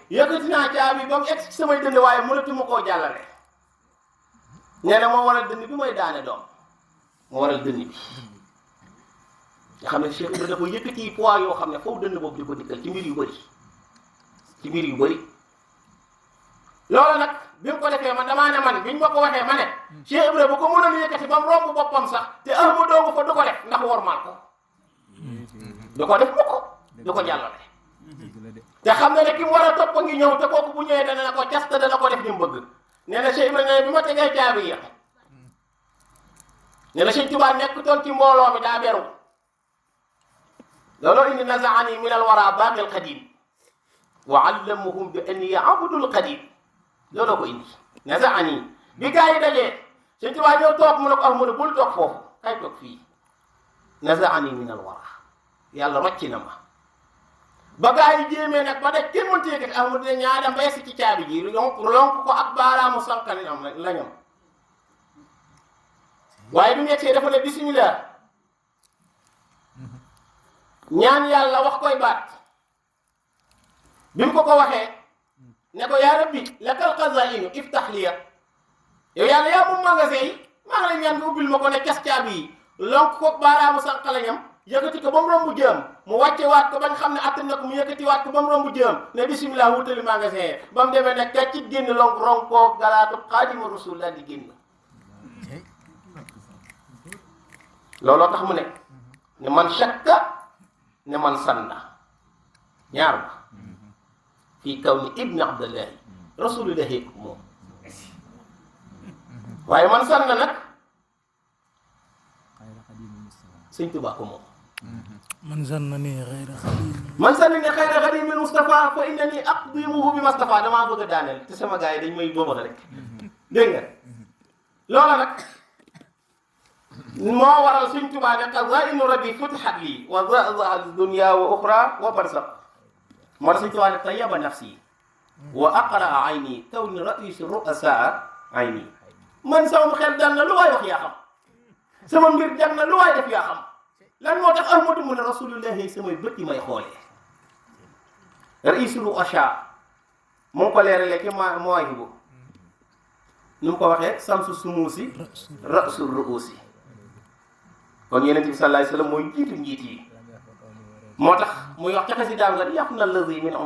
yëkkati naa caabi ba mu egg ci samay dënd waaye mënatuma koo jàllale nee na moo waral dënd bi mooy daane doom moo waral dënd bi nga xam ne Cheikh Ibra dafa yëkkati poids yoo xam ne foofu dënd boobu di ko dikkal ci mbir yu bëri loolu nag bi mu ko defee man damaa ne man biñ ma ko waxee ma ne Cheikh Ibra bu ko mënoon yëkkati ba mu romb boppam sax te Ahmadu doogu fa du ko def ndax wormaal ko du ko def mu ko du ko jàllale te xam na ne ki mu war a topp ngi ñëw te kooku bu ñëwee dana ko cas te dana ko def ni mu bëgg nee na Cheikh Ibra ne bi ma tegee caabi ya nee na Sëñ Tuubaa nekk toon ci mbooloo mi daa beru looloo indi nazaani min al wara baaqi al qadim wa allamuhum bi an ya'budu al qadim looloo ko indi nazaani bi gaa yi dajee Sëñ Tuubaa ñëw toog mu ne ko Ahmadu bul toog foofu kay toog fii nazaani min al wara yàlla rocc na ma ba gaa yi jéemee nag ba daj kenn mënta yëkkati Ahmadu ne ñaadam ba yegsi ci caabi ji lonk ko ak baaraamu sànqal am la ñam waaye bi mu yegsee dafa ne bismillah ñaan yàlla wax koy baat bi mu ko waxee ne ko yaa rabbi lakal xazaa'inu iftax liya yow yàlla yaa moom magasin yi maa ngi lay ñaan nga ubbil ma ko ne cas caabi yi lonk ko baaraamu sànqalañam yëkkati ko ba mu romb jëm mu wàcce waat ko ba nga xam ne attan na ko mu yëkkati waat ko ba mu romb jëm ne bismillah wutali magasin yi ba mu demee ne kàccit génn lonk ronk koo galaatu xaadimu rasul daal di génn looloo tax mu ne man shakka ne man sanna ñaar ba fii kaw ni ibni abdallahi rasulillahi moom waaye man sanna nag Sëñ Tuubaa ko moom man sannani xayra xadimil Mustafa fa innani aqdimuhu bi Mustafa damaa bëgg a daaneel te sama gars yi dañ may booba rek dégg nga loola nag moo waral Sëñ Tuubaa ne xazaa'inu rabbi futihat lii wa zaa'at dunya wa uxra wa barzakh moo tax Sëñ Tuubaa ne tayyaba nafsi wa aqraa ayni kawni raisi ru'asaa ayni man sama xel dal na lu waay wax yaa xam sama mbir jag na lu waay def yaa xam lan moo tax Ahmadu mu ne rasulullahi samay bët yi may xoolee raisi ru'asaa mu ngi ko leeralee ci Mawaahibu nu mu ko waxee samsu sumuusi rasul ruusi kon Yonent bi sallallahu alayhi wa sallam mooy jiitu njiit yi moo tax muy wax ca xasidaam nga yàq na lazi min